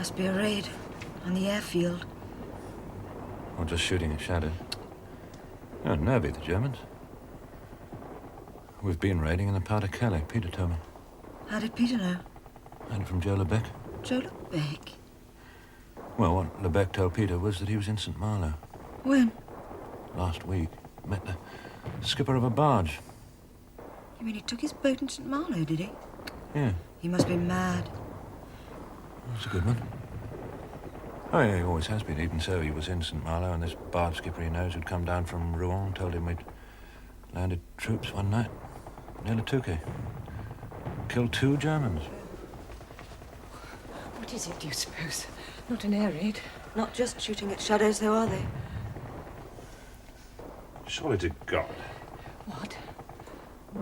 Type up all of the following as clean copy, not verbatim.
Must be a raid on the airfield. Or just shooting at shadows. Oh, nervy, the Germans. We've been raiding in the part of Calais, Peter told me. How did Peter know? And from Joe Lebec. Joe Lebec? Well, what Lebec told Peter was that he was in St. Malo. When? Last week. Met the skipper of a barge. You mean he took his boat in St. Malo, did he? Yeah. He must be mad. That's a good one. Oh, yeah, he always has been. Even so, he was in St. Malo, and this barge skipper he knows who'd come down from Rouen told him we'd landed troops one night near Le Touquet. Killed 2 Germans. What is it, do you suppose? Not an air raid? Not just shooting at shadows, though, are they? Surely to God. What?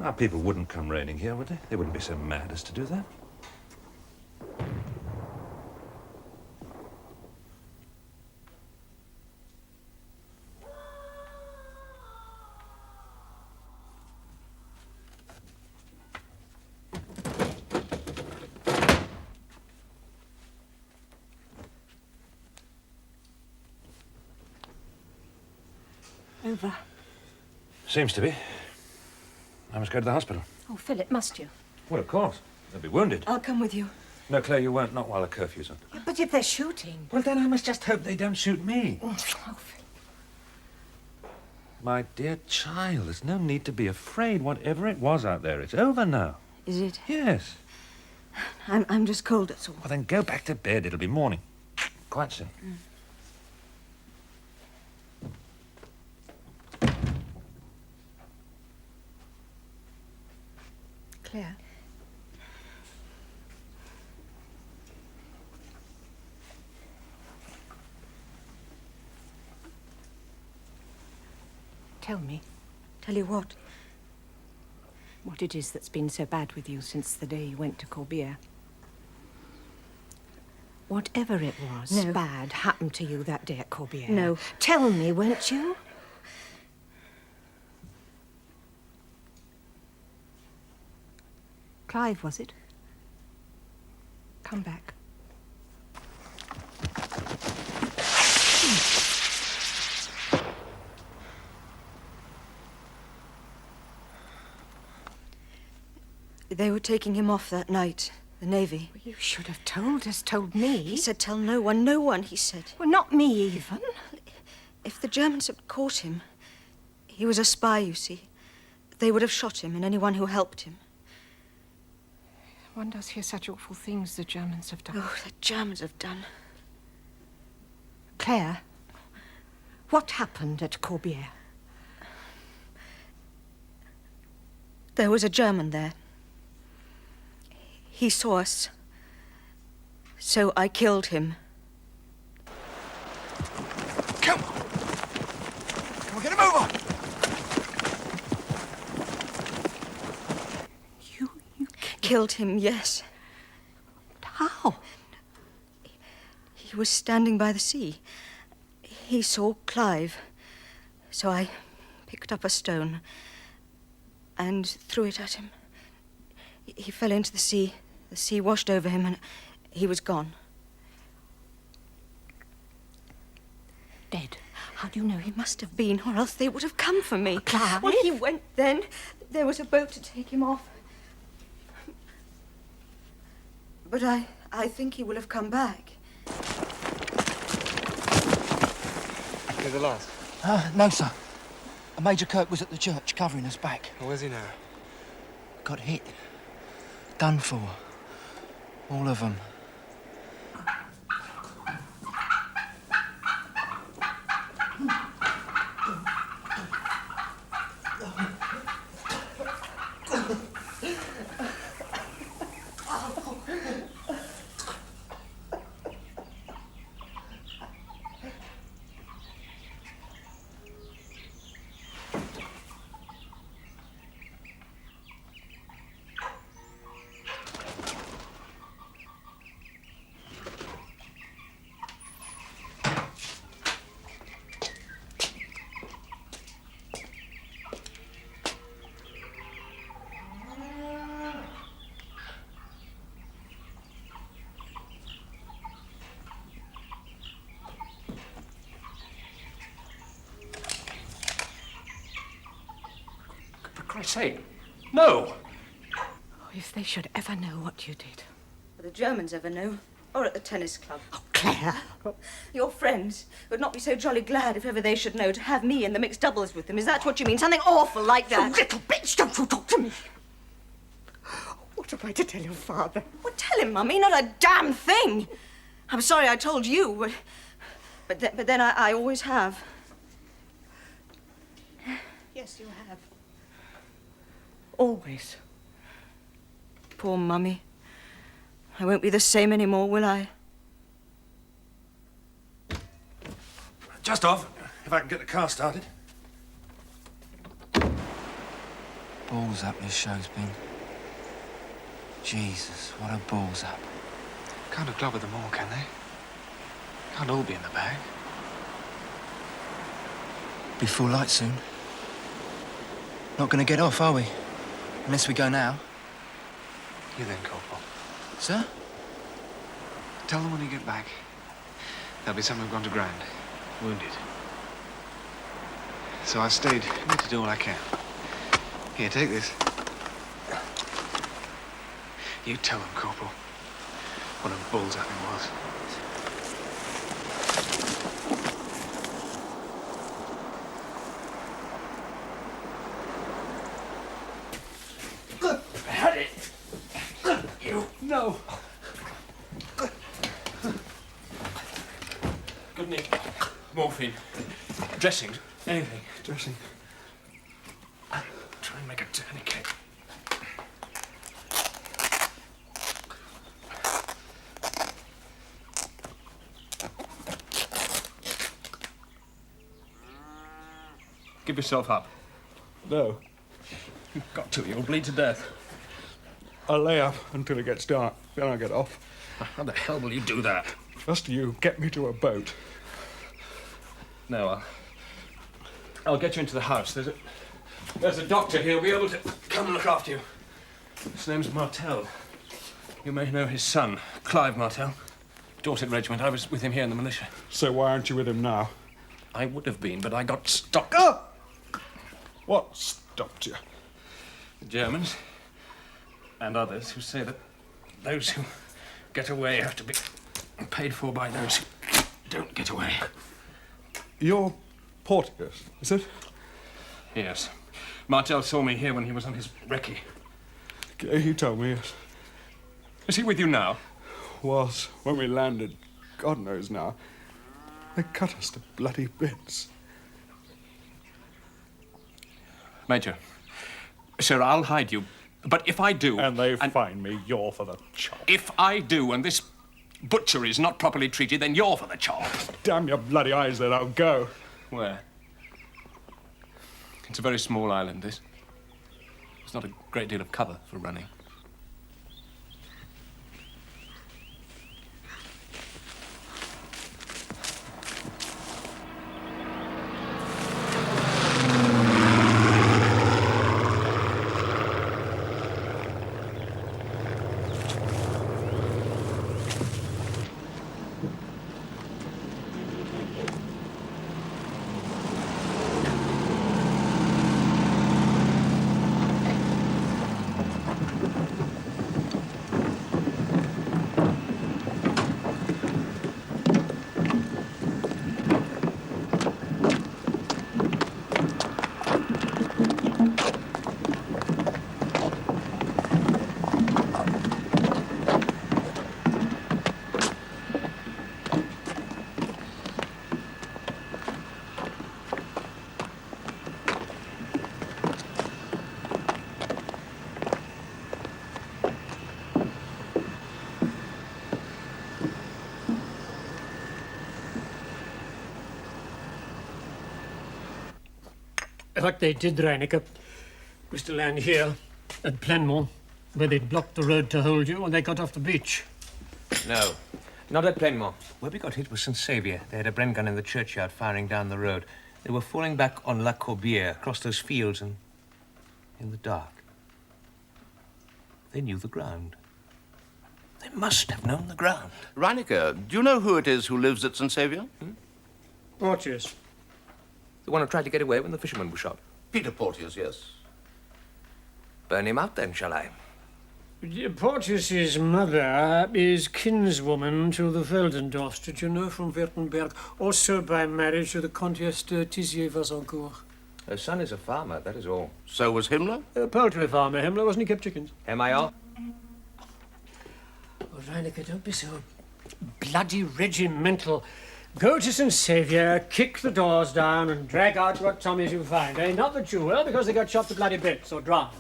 Our people wouldn't come raiding here, would they? They wouldn't be so mad as to do that. Over. Seems to be. I must go to the hospital. Oh, Philip, must you? Well, of course. They'll be wounded. I'll come with you. No, Claire, you won't. Not while the curfew's on. Yeah, but if they're shooting... Well, then I must just hope they don't shoot me. Oh, Philip. My dear child, there's no need to be afraid. Whatever it was out there, it's over now. Is it? Yes. I'm just cold, that's all. Well, then go back to bed. It'll be morning. Quite soon. Claire. Tell me. Tell you what? What it is that's been so bad with you since the day you went to Corbière. Whatever it was No. bad happened to you that day at Corbière. No. Tell me, won't you? Clive, was it? Come back. They were taking him off that night, the Navy. You should have told us, told me. He said, tell no one, he said. Well, not me even. If the Germans had caught him, he was a spy, you see. They would have shot him and anyone who helped him. One does hear such awful things the Germans have done. Oh, the Germans have done. Claire, what happened at Corbière? There was a German there. He saw us. So I killed him. Come on! Come on, get a move on! You Killed him, yes. How? He was standing by the sea. He saw Clive. So I picked up a stone and threw it at him. He fell into the sea. The sea washed over him and he was gone. Dead. How do you know He must have been, or else they would have come for me. Clive? Well, he went then. There was a boat to take him off. But I think he will have come back. You're the last. No, sir. Major Kirk was at the church covering us back. Where's he now? Got hit. Done for. All of them. sake, no! Oh, if they should ever know what you did. But the Germans ever know. Or at the tennis club. Oh, Claire! Your friends would not be so jolly glad if ever they should know to have me in the mixed doubles with them. Is that what you mean? Something awful like that? You little bitch, don't you talk to me! What am I to tell your father? Well, tell him, Mummy, not a damn thing. I'm sorry I told you, but then I always have. Yes, you have. Always. Poor Mummy. I won't be the same anymore, will I? Just off, if I can get the car started. Balls up this show's been. Jesus, what a balls up. Can't have clubbed them all, can they? Can't all be in the bag. Be full light soon. Not gonna get off, are we? Unless we go now. You then, Corporal. Sir? Tell them when you get back. There'll be some who've gone to ground, wounded. So I've stayed here to do all I can. Here, take this. You tell them, Corporal, what a bull's up it was. Had it! You! No! Good Nick. Morphine. Dressings. Anything. Dressing. Try and make a tourniquet. Give yourself up. No. You've got to. You'll bleed to death. I'll lay up until it gets dark, then I'll get off. How the hell will you do that? Just you get me to a boat. No, I'll get you into the house. There's a doctor here who'll be able to come and look after you. His name's Martel. You may know his son, Clive Martel. Dorset Regiment. I was with him here in the militia. So why aren't you with him now? I would have been, but I got stopped. What stopped you? The Germans and others who say that those who get away have to be paid for by those who don't get away. You're Porteous, is it? Yes. Martel saw me here when he was on his recce. He told me it Is he with you now? was when we landed. God knows now. They cut us to bloody bits. Major, sir, I'll hide you. But if I do... And they find me, you're for the chop. If I do, and this butchery is not properly treated, then you're for the chop. Damn your bloody eyes, then I'll go. Where? It's a very small island, this. There's not a great deal of cover for running. What they did, Reinecker, was to land here at Plenmore, where they'd blocked the road to hold you, and they got off the beach. No, not at Plenmore. Where we got hit was St. Saviour. They had a Bren gun in the churchyard firing down the road. They were falling back on La Corbière, across those fields, and in the dark. They knew the ground. They must have known the ground. Reinecker, do you know who it is who lives at St. Saviour? Porteous. The one who tried to get away when the fishermen were shot. Peter Porteous, yes. Burn him out then, shall I? Porteus's mother is kinswoman to the Veldendorfs, did you know, from Württemberg, also by marriage to the Comtesse de Thissier-Vasancourt. Her son is a farmer, that is all. So was Himmler? A poultry farmer, Himmler, wasn't he? Kept chickens. M.I.R.? Oh, Reineke, don't be so bloody regimental. Go to St. Saviour, kick the doors down and drag out what Tommies you find, eh? Not that you will, because they got shot to bloody bits or drowned.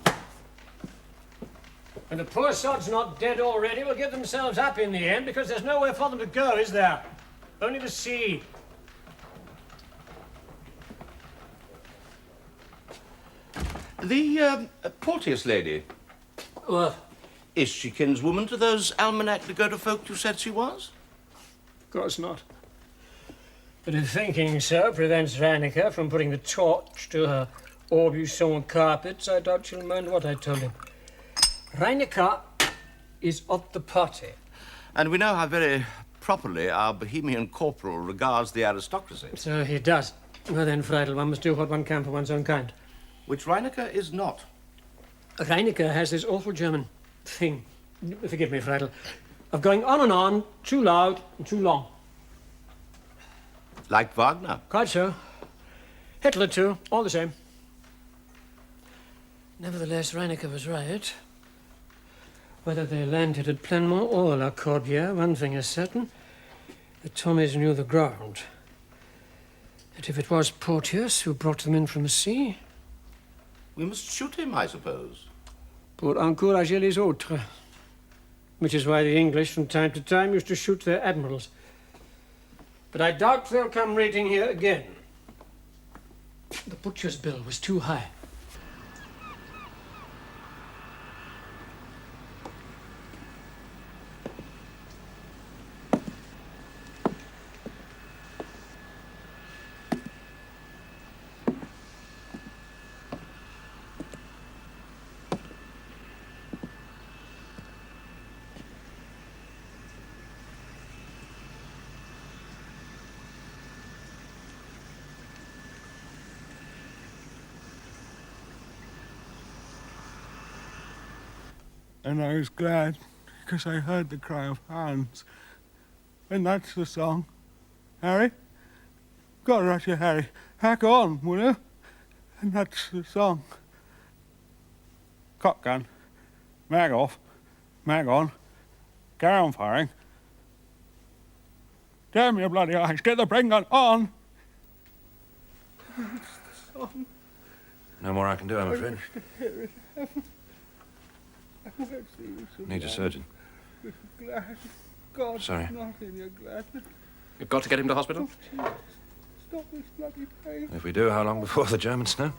And the poor sods not dead already will give themselves up in the end, because there's nowhere for them to go, is there? Only the sea. The Porteous lady, What? is she kinswoman to those Almanac Dakota folk you said she was? Of course not. But if thinking so prevents Reineke from putting the torch to her Aubusson carpets, I doubt she'll mind what I told him. Reineke is of the party. And we know how very properly our Bohemian corporal regards the aristocracy. So he does. Well then, Friedel, one must do what one can for one's own kind. Which Reineke is not. Reineke has this awful German thing, forgive me, Friedel, of going on and on, too loud and too long. Like Wagner. Quite so. Hitler too, all the same. Nevertheless, Reineke was right. Whether they landed at Plenmont or La Corbière, one thing is certain. The Tommies knew the ground. That if it was Porteus who brought them in from the sea... We must shoot him, I suppose. Pour encourager les autres. Which is why the English, from time to time, used to shoot their admirals. But I doubt they'll come raiding here again. The butcher's bill was too high. And I was glad, because I heard the cry of Hans. And that's the song. Harry? God, Russia, Harry. Hack on, will you? And that's the song. Cock gun. Mag off. Mag on. Carry on firing. Damn your bloody eyes. Get the Bren gun on. That's the song. No more I can do, I'm afraid. Need a surgeon. God, Sorry. not in your gladness. You've got to get him to hospital? Stop this bloody pain. If we do, how long before the Germans know?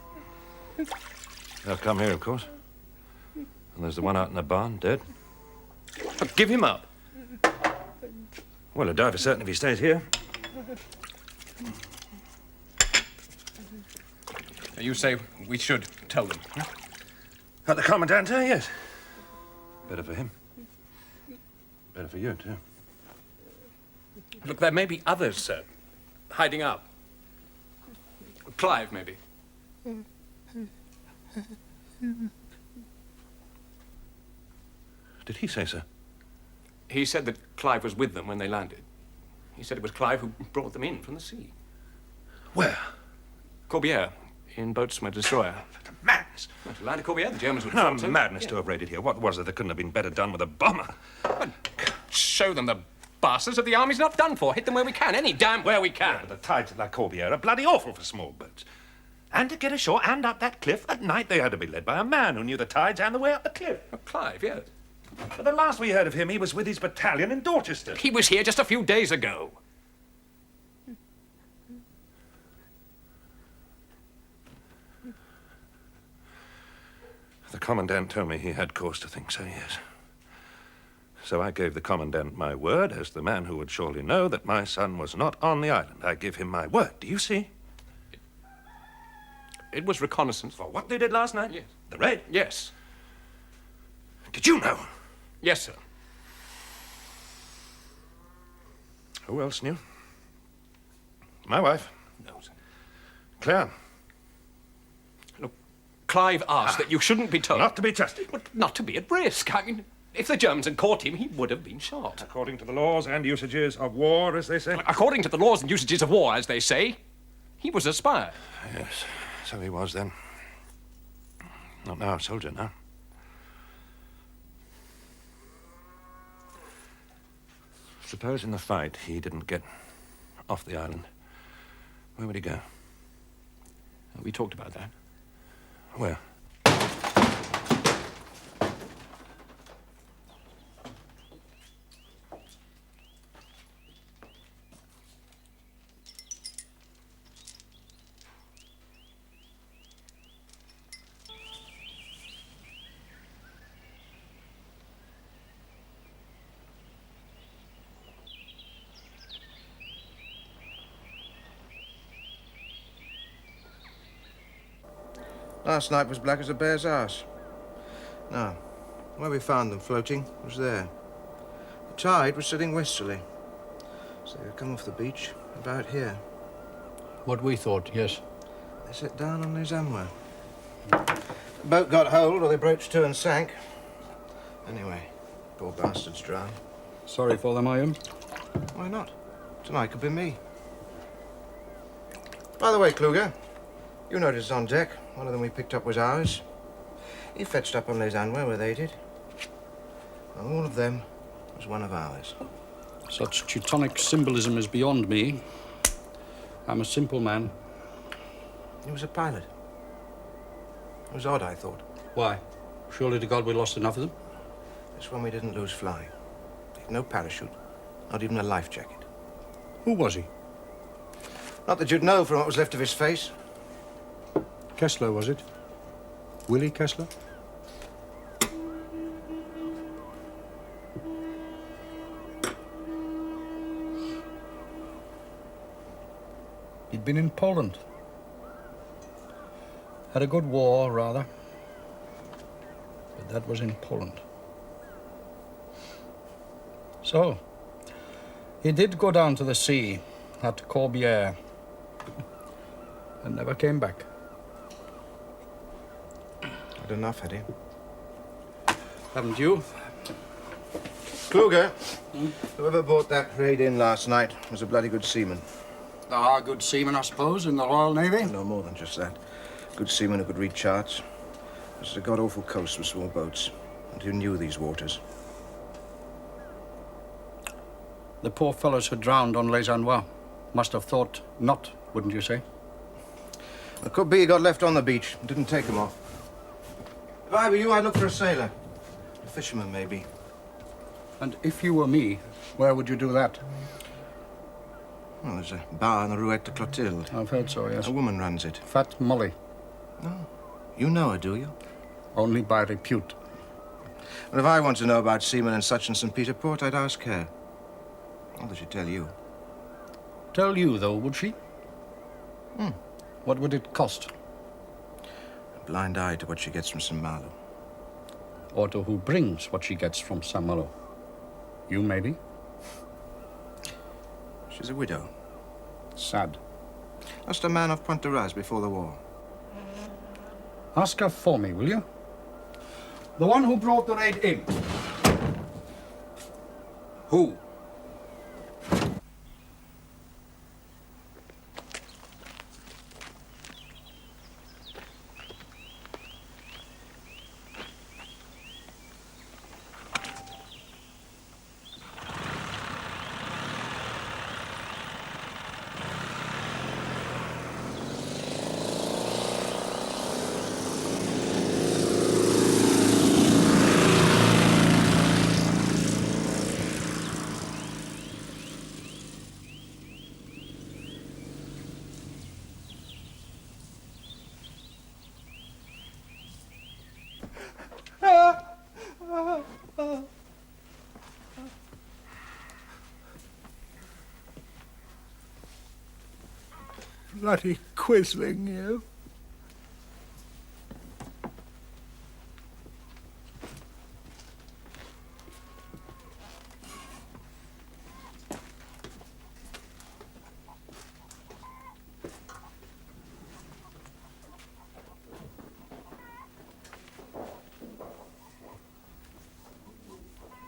They'll come here, of course. And there's the one out in the barn, dead. Give him up. Well, he'll die for certain if he stays here. You say we should tell them, huh? At the commandant, yes. Better for him. Better for you, too. Look, there may be others, sir, hiding out. Clive, maybe. Did he say so? He said that Clive was with them when they landed. He said it was Clive who brought them in from the sea. Where? Corbière, in Boatswain Destroyer. Madness. To land at Corbière, the Germans would No, have thought so. madness to have raided here. What was it that couldn't have been better done with a bomber? Show them the bastards that the army's not done for. Hit them where we can, any damn where we can. Yeah, the tides at La Corbière are bloody awful for small boats. And to get ashore and up that cliff at night, they had to be led by a man who knew the tides and the way up the cliff. Clive, yes. But the last we heard of him, he was with his battalion in Dorchester. He was here just a few days ago. The commandant told me he had cause to think so, yes. So I gave the commandant my word as the man who would surely know that my son was not on the island. I give him my word. Do you see? It was reconnaissance. For what they did last night? Yes. The raid? Yes. Did you know? Yes, sir. Who else knew? My wife. No, sir. Clare. Clive asked that you shouldn't be told... Not to be trusted. But not to be at risk. I mean, if the Germans had caught him, he would have been shot. According to the laws and usages of war, as they say. According to the laws and usages of war, as they say, he was a spy. Yes, so he was then. Not now a soldier, now. Suppose in the fight he didn't get off the island. Where would he go? We talked about that. Where? Last night was black as a bear's arse. Now, where we found them floating was there. The tide was setting westerly, so they had come off the beach about here. What we thought, yes. They set down on Les Amouins. The boat got hold, or they broached to and sank. Anyway, poor bastards drowned. Sorry for them, I am. Why not? Tonight could be me. By the way, Kluger, you noticed on deck, one of them we picked up was ours. He fetched up on Les Amouins where they did. And all of them was one of ours. Such Teutonic symbolism is beyond me. I'm a simple man. He was a pilot. It was odd, I thought. Why? Surely to God we lost enough of them? This one we didn't lose flying. No parachute, not even a life jacket. Who was he? Not that you'd know from what was left of his face. Kessler, was it? Willie Kessler? He'd been in Poland. Had a good war, rather. But that was in Poland. So, he did go down to the sea at Corbière and never came back. Had enough, had he? Haven't you? Kluger, whoever brought that raid in last night was a bloody good seaman. There are good seamen, I suppose, in the Royal Navy? No more than just that. Good seamen who could read charts. This is a god-awful coast with small boats, and who knew these waters. The poor fellows who drowned on Les Amouins must have thought not, wouldn't you say? It could be he got left on the beach and didn't take him off. If I were you, I'd look for a sailor. A fisherman, maybe. And if you were me, where would you do that? Well, there's a bar in the Ruette de Clotilde. I've heard so, yes. A woman runs it. Fat Molly. No. You know her, do you? Only by repute. Well, if I want to know about seamen in such and St. Peter Port, I'd ask her. Not that she'd tell you. Tell you, though, would she? Hmm. What would it cost? A blind eye to what she gets from St. Malo. Or to who brings what she gets from St. Malo? You, maybe? She's a widow. Sad. Lost a man off Pointe-de-Raz before the war. Ask her for me, will you? The one who brought the raid in. Who? Bloody quisling, you.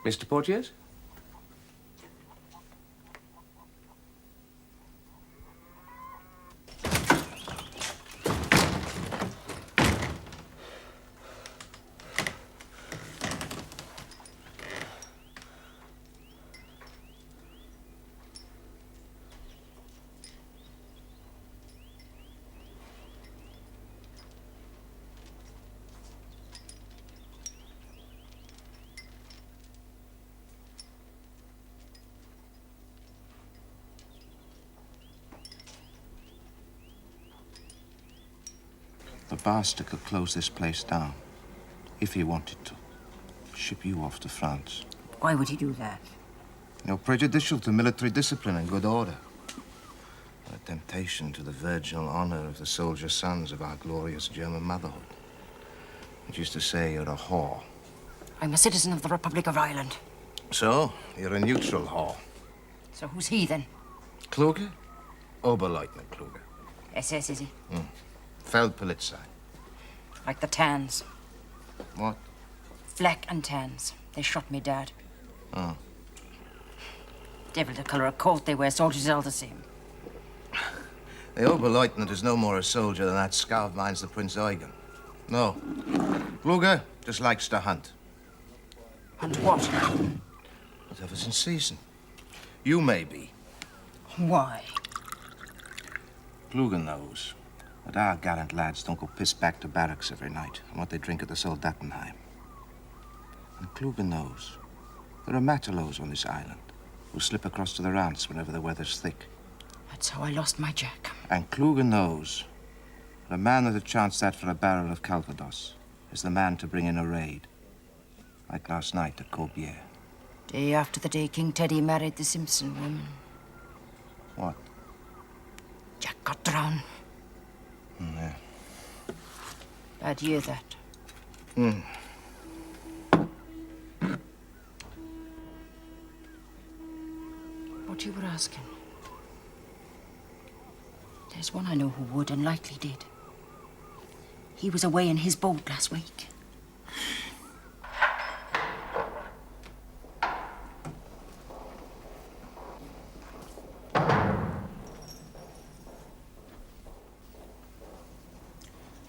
Mr. Porteous? The bastard could close this place down, if he wanted to. Ship you off to France. Why would he do that? You're prejudicial to military discipline and good order. A temptation to the virginal honor of the soldier sons of our glorious German motherhood. Which is to say, you're a whore. I'm a citizen of the Republic of Ireland. So, you're a neutral whore. So who's he, then? Kluge? Oberleutnant Kluge. SS, is he? Feldpolizei. Like the Tans. What? Fleck and Tans. They shot me dad. Oh. Devil the colour of coat they wear, soldiers are all the same. The Oberleutnant is no more a soldier than that scout of mine's the Prince Eugen. No. Kluge just likes to hunt. Hunt what? Whatever's in season. You may be. Why? Kluge knows that our gallant lads don't go piss back to barracks every night on what they drink at the Soldatenheim. And Kluge knows there are matellows on this island who slip across to the rants whenever the weather's thick. That's how I lost my Jack. And Kluge knows that a man with a chance that for a barrel of Calvados is the man to bring in a raid. Like last night at Corbière. Day after the day King Teddy married the Simpson woman. What? Jack got drowned. Yeah. Bad year, that. What you were asking? There's one I know who would and likely did. He was away in his boat last week.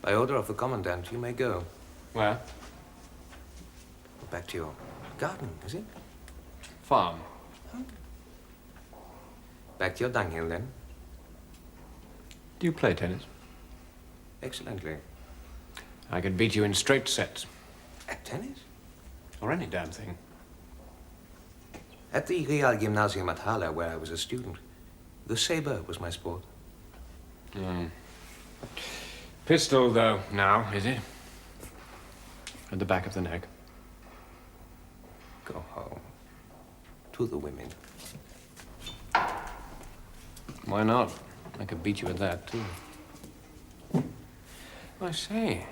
By order of the Commandant, you may go. Where? Back to your garden, is it? Farm. Back to your dunghill, then. Do you play tennis? Excellently. I could beat you in straight sets. At tennis? Or any damn thing. At the Real Gymnasium at Halle, where I was a student, the saber was my sport. Pistol, though, now, is it? At the back of the neck. Go home. To the women. Why not? I could beat you at that, too. I say,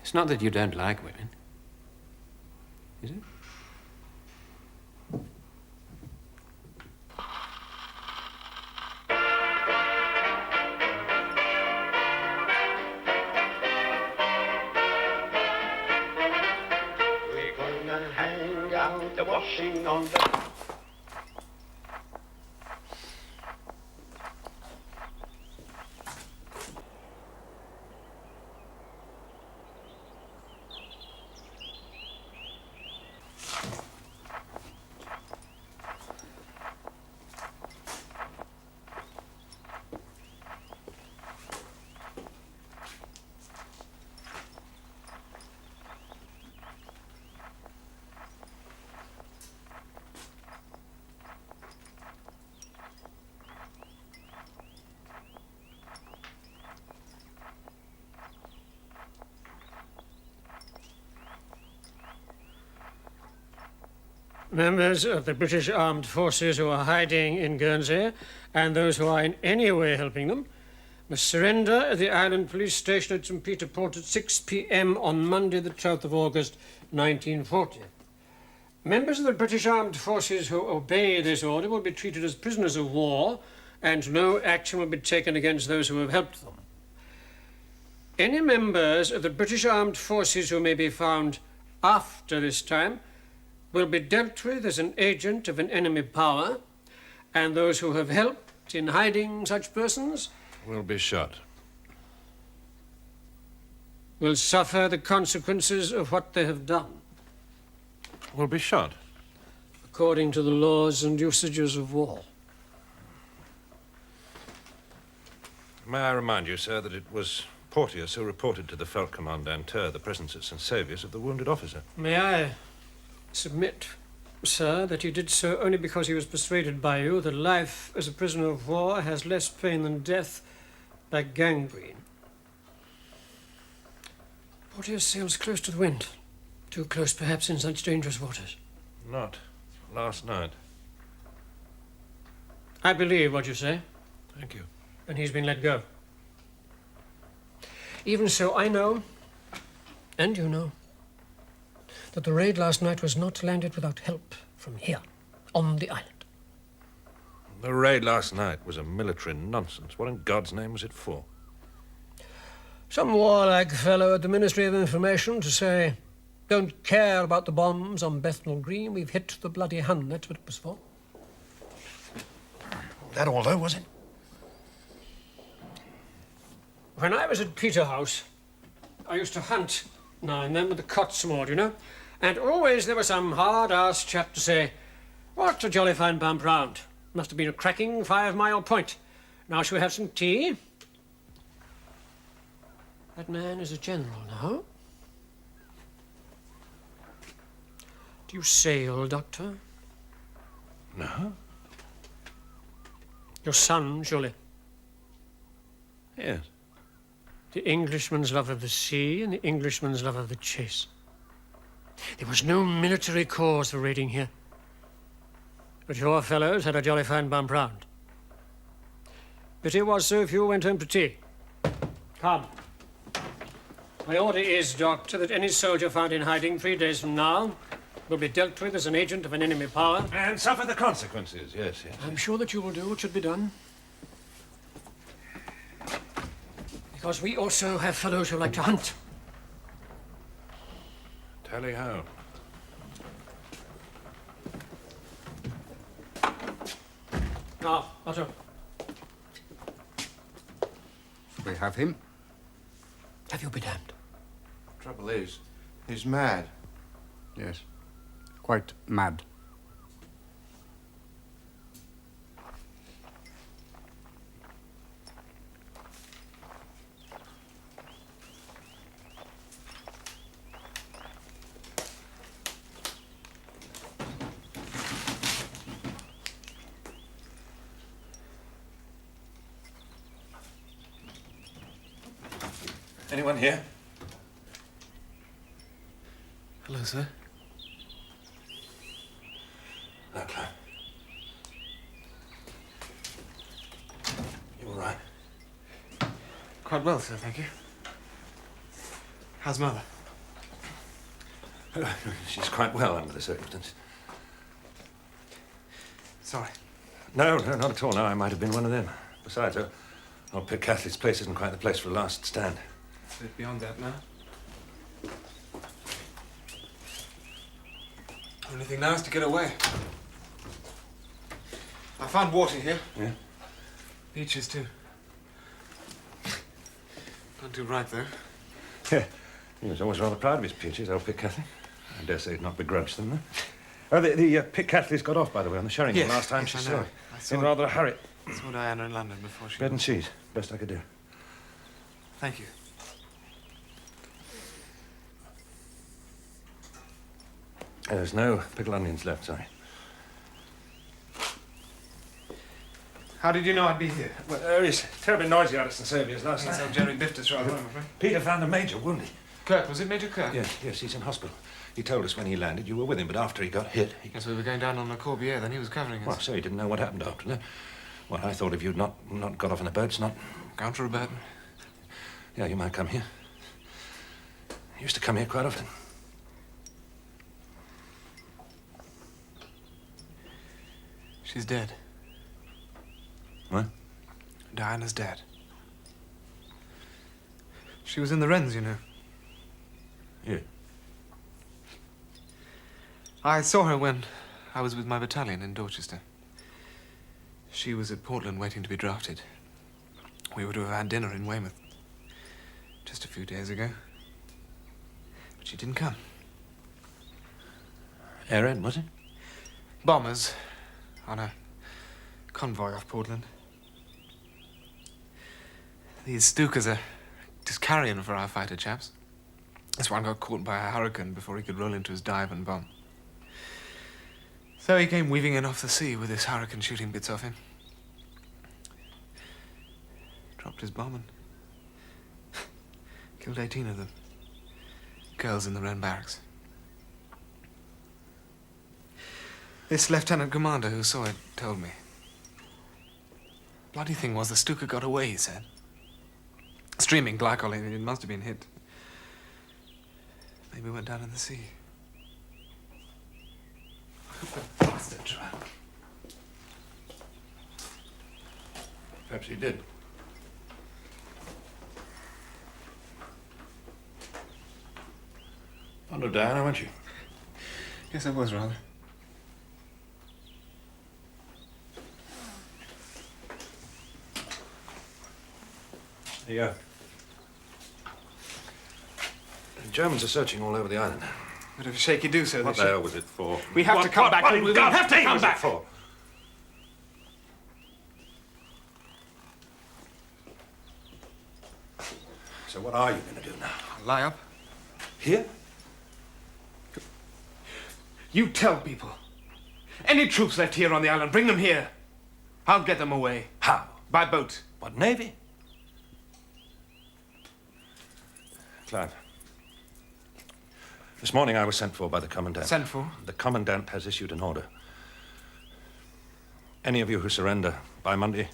it's not that you don't like women, is it? We're gonna hang out the washing on the... Members of the British Armed Forces who are hiding in Guernsey and those who are in any way helping them must surrender at the Island Police Station at St. Peter Port at 6 p.m. on Monday, the 12th of August, 1940. Members of the British Armed Forces who obey this order will be treated as prisoners of war, and no action will be taken against those who have helped them. Any members of the British Armed Forces who may be found after this time will be dealt with as an agent of an enemy power, and those who have helped in hiding such persons Will be shot. will suffer the consequences of what they have done, Will be shot. according to the laws and usages of war. May I remind you, sir, that it was Porteous who reported to the Feldkommandantur the presence at St. Saviour's of the wounded officer. May I submit, sir, that he did so only because he was persuaded by you that life as a prisoner of war has less pain than death by gangrene. Porteous sails close to the wind. Too close, perhaps, in such dangerous waters. Not last night. I believe what you say. Thank you. And he's been let go. Even so, I know, and you know, that the raid last night was not landed without help from here, on the island. The raid last night was a military nonsense. What in God's name was it for? Some warlike fellow at the Ministry of Information to say, don't care about the bombs on Bethnal Green, we've hit the bloody Hun, that's what it was for. That all, though, was it? When I was at Peterhouse, I used to hunt now and then with the Cotswold, you know, and always there was some hard-ass chap to say, what a jolly fine bump round. Must have been a cracking 5-mile point. Now shall we have some tea? That man is a general now. Do you sail, Doctor? No. Your son, surely. Yes. The Englishman's love of the sea and the Englishman's love of the chase. There was no military cause for raiding here. But your fellows had a jolly fine bump round. Pity was so few went home to tea. Come. My order is, Doctor, that any soldier found in hiding 3 days from now will be dealt with as an agent of an enemy power. And suffer the consequences, yes, yes. I'm sure that you will do what should be done. Because we also have fellows who like to hunt. Tally ho. Now, Otto. We have him. Have you been damned? Trouble is, he's mad. Yes. Quite mad. Anyone here? Hello, sir. No, Clive. You all right? Quite well, sir, thank you. How's Mother? She's quite well under the circumstances. Sorry. No, not at all. No, I might have been one of them. Besides, old Pitt Cathley's place isn't quite the place for a last stand. A bit beyond that now. Only thing now is to get away. I found water here. Yeah? Beaches, too. Don't do right, though. Yeah. He was always rather proud of his peaches, old Pitt Cathley. I dare say he'd not begrudged them, though. Oh, the Pitt Cathleys got off, by the way, on the Sherrington Yes, last time yes, she I saw know. it. I saw In it. rather a hurry. I saw Diana in London before she... Bread and cheese. Best I could do. Thank you. There's no pickled onions left, sorry. How did you know I'd be here? Well, it's terribly noisy out at St. Saviour's last night. So Jerry biffed us right home, I'm afraid. Peter found the Major wounded. Kirk, was it Major Kirk? Yes, he's in hospital. He told us when he landed you were with him, but after he got hit... Yes, we were going down on the Corbière, then he was covering us. Well, so he didn't know what happened after that. Well, I thought if you'd not got off in the boats, not... Gone for a boat? Yeah, you might come here. You used to come here quite often. She's dead. What? Diana's dead. She was in the Wrens, you know. Yeah. I saw her when I was with my battalion in Dorchester. She was at Portland waiting to be drafted. We were to have had dinner in Weymouth just a few days ago. But she didn't come. Airhead, was it? Bombers on a convoy off Portland. These Stukas are just carrion for our fighter chaps. This one got caught by a hurricane before he could roll into his dive and bomb. So he came weaving in off the sea with this hurricane shooting bits off him. Dropped his bomb and killed 18 of them. Girls in the Wren barracks. This lieutenant commander who saw it told me. Bloody thing was the Stuka got away, he said. Streaming glycol, it must have been hit. Maybe went down in the sea. Bastard trap. Perhaps he did. Fond of Diana, weren't you? Yes, I was, rather. The Germans are searching all over the island. Bit of a shaky do so. What the hell was it for? We have to come back. We have to come back. For? So what are you going to do now? Lie up. Here? You tell people. Any troops left here on the island, bring them here. I'll get them away. How? By boat. What, Navy? Clive. This morning I was sent for by the Commandant. Sent for? The Commandant has issued an order. Any of you who surrender by Monday,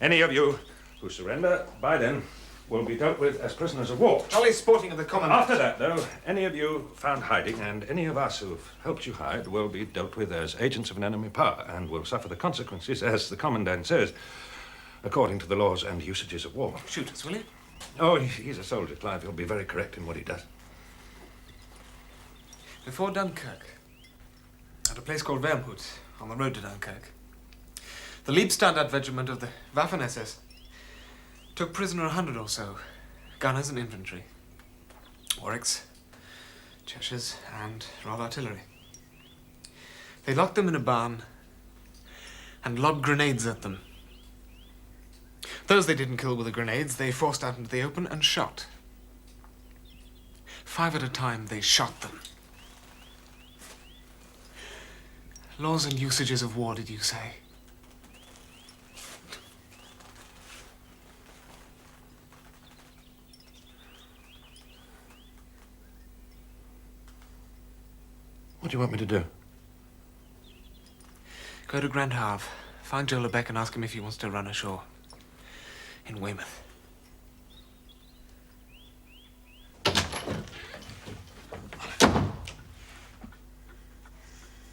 any of you who surrender by then, will be dealt with as prisoners of war. Jolly sporting of the Commandant. After that, though, any of you found hiding and any of us who've helped you hide will be dealt with as agents of an enemy power and will suffer the consequences, as the Commandant says, according to the laws and usages of war. Shoot us, will you? Oh, he's a soldier, Clive. He'll be very correct in what he does. Before Dunkirk, at a place called Wermhout, on the road to Dunkirk, the Leibstandard regiment of the Waffen-SS took prisoner 100 or so, gunners and infantry, Warwicks, Cheshires, and Royal Artillery. They locked them in a barn and lobbed grenades at them. Those they didn't kill with the grenades, they forced out into the open and shot. 5 at a time, they shot them. Laws and usages of war, did you say? What do you want me to do? Go to Grand Havre, find Joe Lebec and ask him if he wants to run ashore. In Weymouth.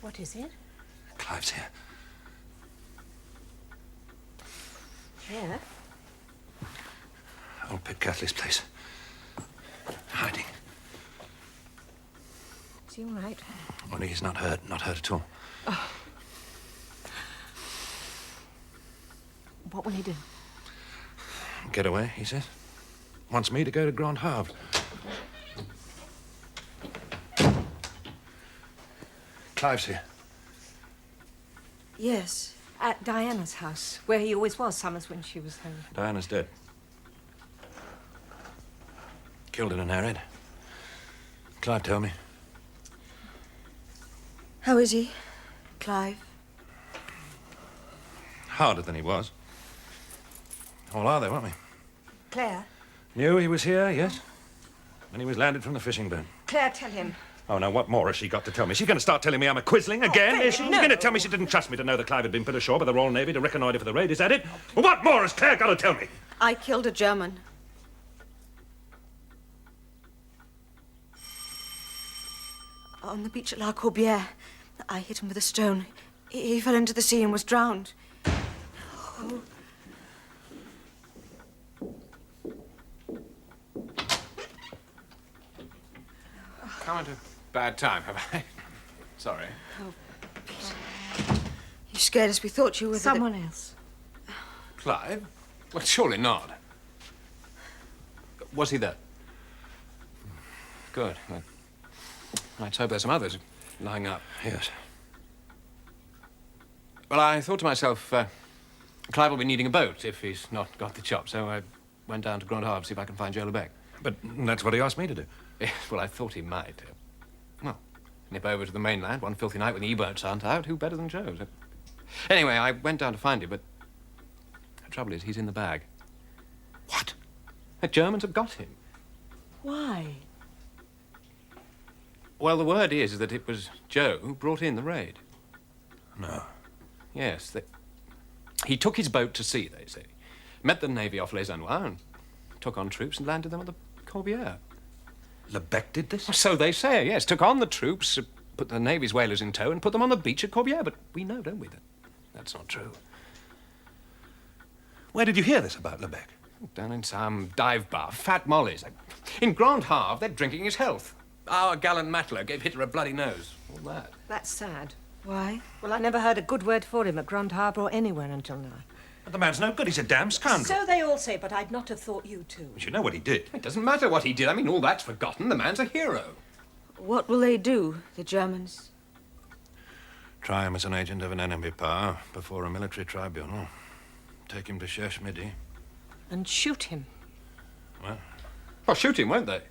What is it? Clive's here. Here? Old Pip Cathley's place. Hiding. Is he all right? Only he's not hurt at all. Oh. What will he do? Get away, he says. Wants me to go to Grand Havre. Clive's here. Yes, at Diana's house, where he always was summers when she was home. Diana's dead. Killed in an airhead. Clive told me. How is he, Clive? Harder than he was. All are they, weren't we? Clare? Knew he was here, yes. When he was landed from the fishing boat. Clare, tell him. Oh, now, what more has she got to tell me? She's going to start telling me I'm a quisling again, is she? no. She's going to tell me she didn't trust me to know that Clive had been put ashore by the Royal Navy to reconnoitre for the raid. Is that it? Well, what more has Clare got to tell me? I killed a German. On the beach at La Corbière. I hit him with a stone. He fell into the sea and was drowned. Oh. Come at a bad time, have I? Sorry. Oh, Peter. You scared us. We thought you were someone else. Clive? Well, surely not. Was he there? Good. Let's hope there's some others lying up. Yes. Well, I thought to myself, Clive will be needing a boat if he's not got the chop, so I went down to Grand Havre to see if I can find Joe Lebec. But that's what he asked me to do. Yes, well, I thought he might. Well, nip over to the mainland one filthy night when the E-boats aren't out. Who better than Joe? So... Anyway, I went down to find him, but the trouble is he's in the bag. What? The Germans have got him. Why? Well, the word is that it was Joe who brought in the raid. No. Yes, he took his boat to sea, they say. Met the Navy off Les Anois and took on troops and landed them at the Corbière. Lebec did this? Well, so they say, yes. Took on the troops, put the Navy's whalers in tow and put them on the beach at Corbière. But we know, don't we, that that's not true. Where did you hear this about Lebec? Down in some dive bar, Fat Molly's. In Grand Havre, they're drinking his health. Our gallant Matelot gave Hitler a bloody nose. All that. That's sad. Why? Well, I never heard a good word for him at Grand Havre or anywhere until now. But the man's no good. He's a damn scoundrel. So they all say, but I'd not have thought you too. But you know what he did. It doesn't matter what he did. I mean, all that's forgotten. The man's a hero. What will they do, the Germans? Try him as an agent of an enemy power before a military tribunal. Take him to Cherche Midi. And shoot him. Well? Well, shoot him, won't they?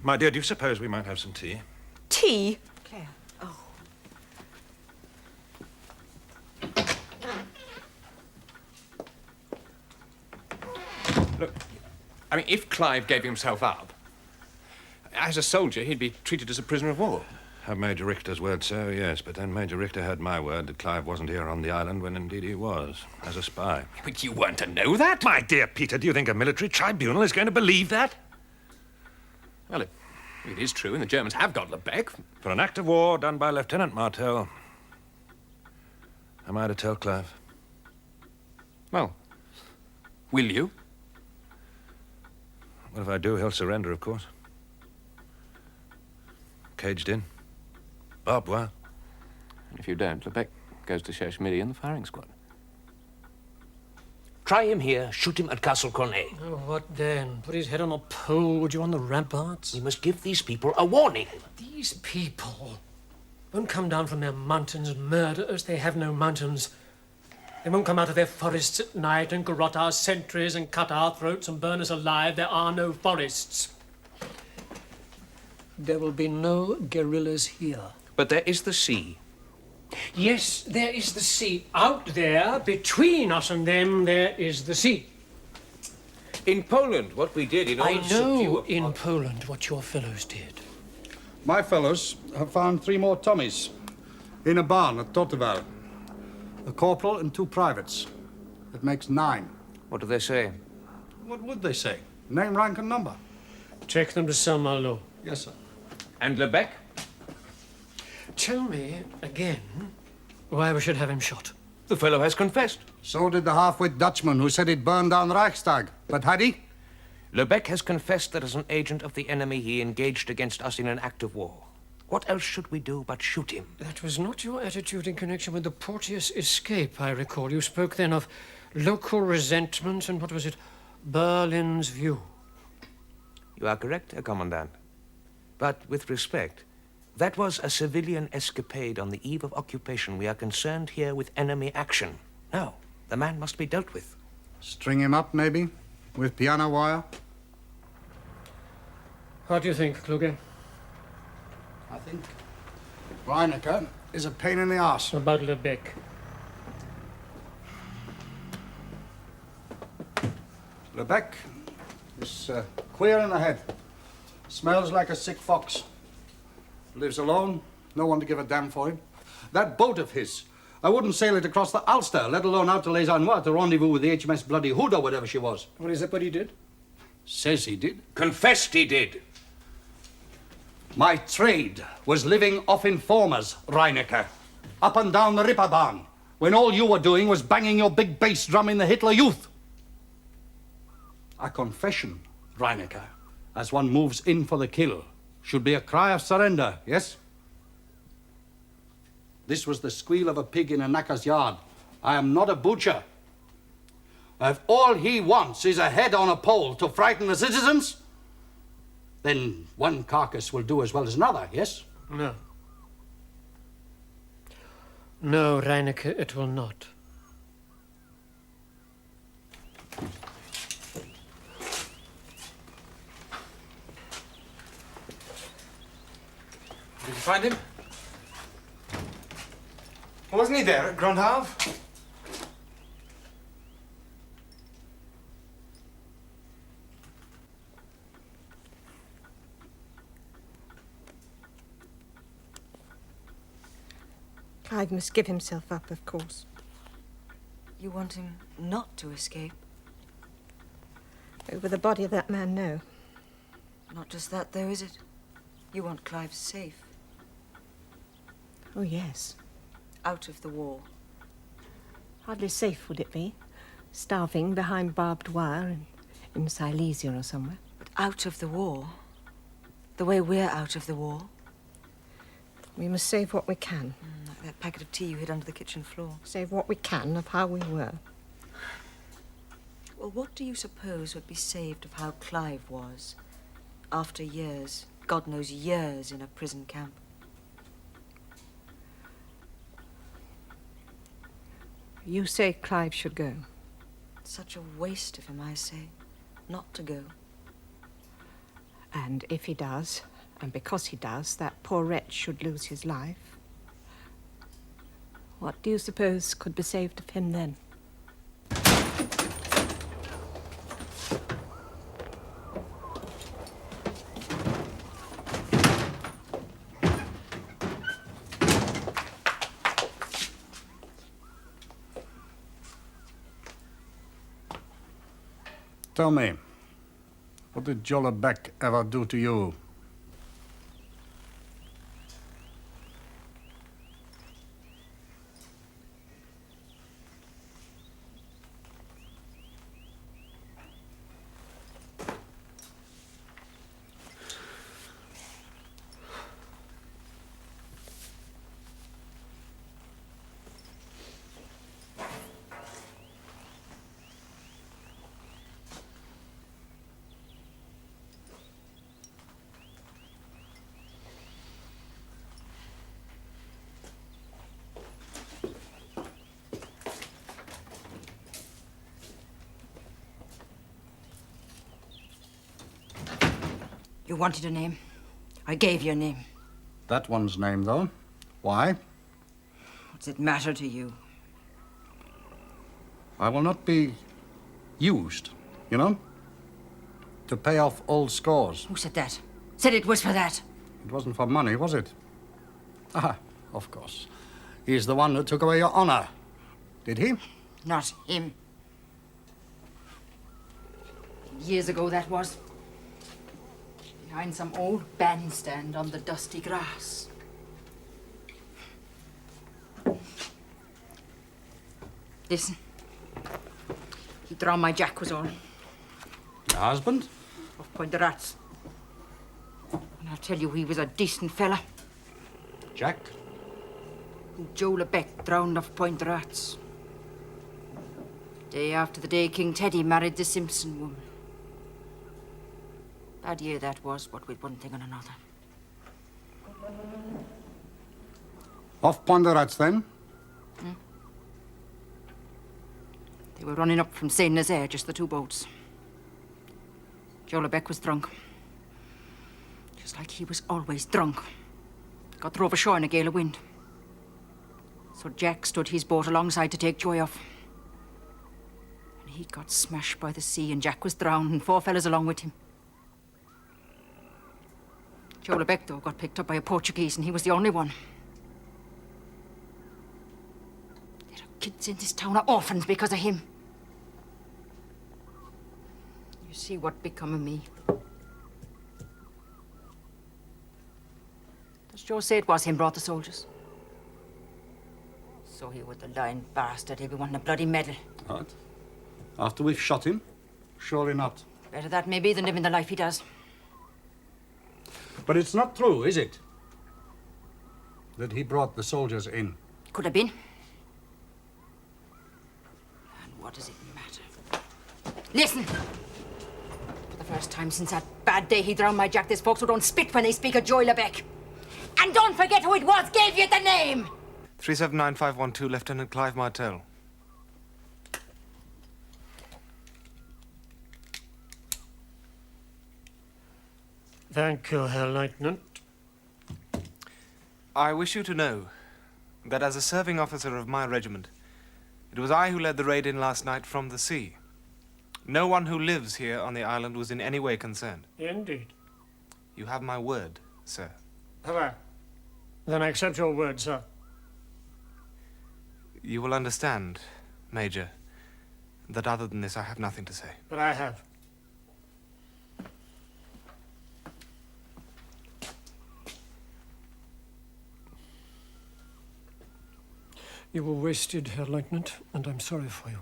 My dear, do you suppose we might have some tea? Tea? Claire. Oh. Look, I mean, if Clive gave himself up, as a soldier, he'd be treated as a prisoner of war. Have Major Richter's word, so yes, but then Major Richter had my word that Clive wasn't here on the island when indeed he was, as a spy. But you weren't to know that? My dear Peter, do you think a military tribunal is going to believe that? Well, it is true, and the Germans have got Lebec. For an act of war done by Lieutenant Martel, am I to tell Clive? Well, will you? Well, if I do, he'll surrender, of course. Caged in. Barbed wire. And if you don't, Lebec goes to Cherche Midi in the firing squad. Try him here, shoot him at Castle Cornet. Oh, what then? Put his head on a pole, would you, on the ramparts? We must give these people a warning. These people won't come down from their mountains and murder us. They have no mountains. They won't come out of their forests at night and garrote our sentries and cut our throats and burn us alive. There are no forests. There will be no guerrillas here. But there is the sea. Yes, there is the sea. Out there, between us and them, there is the sea. In Poland, what we did in order I know in Poland what your fellows did. My fellows have found 3 more Tommies in a barn at Torteval. A corporal and 2 privates. That makes 9. What do they say? What would they say? Name, rank, and number. Take them to Saint-Malo. Yes, sir. And Lebec? Tell me again why we should have him shot. The fellow has confessed. So did the half-wit Dutchman who said he'd burned down the Reichstag. But had he? Lebec has confessed that as an agent of the enemy he engaged against us in an act of war. What else should we do but shoot him? That was not your attitude in connection with the Porteous escape, I recall. You spoke then of local resentment and, what was it, Berlin's view. You are correct, Herr Commandant. But with respect, that was a civilian escapade on the eve of occupation. We are concerned here with enemy action. No, the man must be dealt with. String him up, maybe? With piano wire? What do you think, Kluge? I think Reinecker is a pain in the arse. About Lebec. Lebec is queer in the head. Smells like a sick fox. Lives alone, no one to give a damn for him. That boat of his, I wouldn't sail it across the Ulster, let alone out to Les Anois to rendezvous with the HMS Bloody Hood or whatever she was. What is that what he did? Says he did. Confessed he did. My trade was living off informers, Reinecker. Up and down the Ripperbahn, when all you were doing was banging your big bass drum in the Hitler Youth. A confession, Reinecker, as one moves in for the kill. should be a cry of surrender, yes? This was the squeal of a pig in a knacker's yard. I am not a butcher. If all he wants is a head on a pole to frighten the citizens, then one carcass will do as well as another, yes? No. No, Reineke, it will not. Did you find him? Wasn't he there at Grandhalve? Clive must give himself up, of course. You want him not to escape? Over the body of that man, no. Not just that, though, is it? You want Clive safe. Oh, yes. Out of the war. Hardly safe, would it be? Starving behind barbed wire in Silesia or somewhere. But out of the war? The way we're out of the war? We must save what we can. Like that packet of tea you hid under the kitchen floor. Save what we can of how we were. Well, what do you suppose would be saved of how Clive was after years, God knows years, in a prison camp? You say Clive should go. Such a waste of him, I say, not to go. And if he does, and because he does, that poor wretch should lose his life, what do you suppose could be saved of him then? Tell me, what did Jollebeck ever do to you? You wanted a name. I gave you a name. That one's name, though. Why? What's it matter to you? I will not be used, you know? To pay off old scores. Who said that? Said it was for that. It wasn't for money, was it? Ah, of course. He's the one who took away your honor. Did he? Not him. Years ago, that was. Behind some old bandstand on the dusty grass. Listen. He drowned my Jack was all. Your husband? Off Point the Rats. And I'll tell you, he was a decent fella. Jack? Joe Lebec drowned off Point the Rats. Day after the day King Teddy married the Simpson woman. Bad year that was, but with one thing and another. Off Point the Rats, then? They were running up from Saint Nazaire, just the two boats. Joe Lebec was drunk. Just like he was always drunk. Got drove ashore in a gale of wind. So Jack stood his boat alongside to take Joy off. And he got smashed by the sea, and Jack was drowned, and 4 fellas along with him. Joe Lebec, though, got picked up by a Portuguese, and he was the only one. There are kids in this town are orphans because of him. You see what become of me. Does Joe say it was him brought the soldiers? So he would the lying bastard, everyone in a bloody medal. What? After we've shot him? Surely not. Better that may be than living the life he does. But it's not true, is it? That he brought the soldiers in. Could have been. And what does it matter? Listen! For the first time since that bad day he drowned my Jack, there's folks who don't spit when they speak of Joy Lebec. And don't forget who it was gave you the name! 379512, Lieutenant Clive Martell. Thank you, Herr Lieutenant. I wish you to know that as a serving officer of my regiment, it was I who led the raid in last night from the sea. No one who lives here on the island was in any way concerned. Indeed. You have my word, sir. Have I? Then I accept your word, sir. You will understand, Major, that other than this I have nothing to say. But I have. You were wasted, Herr Lieutenant, and I'm sorry for you.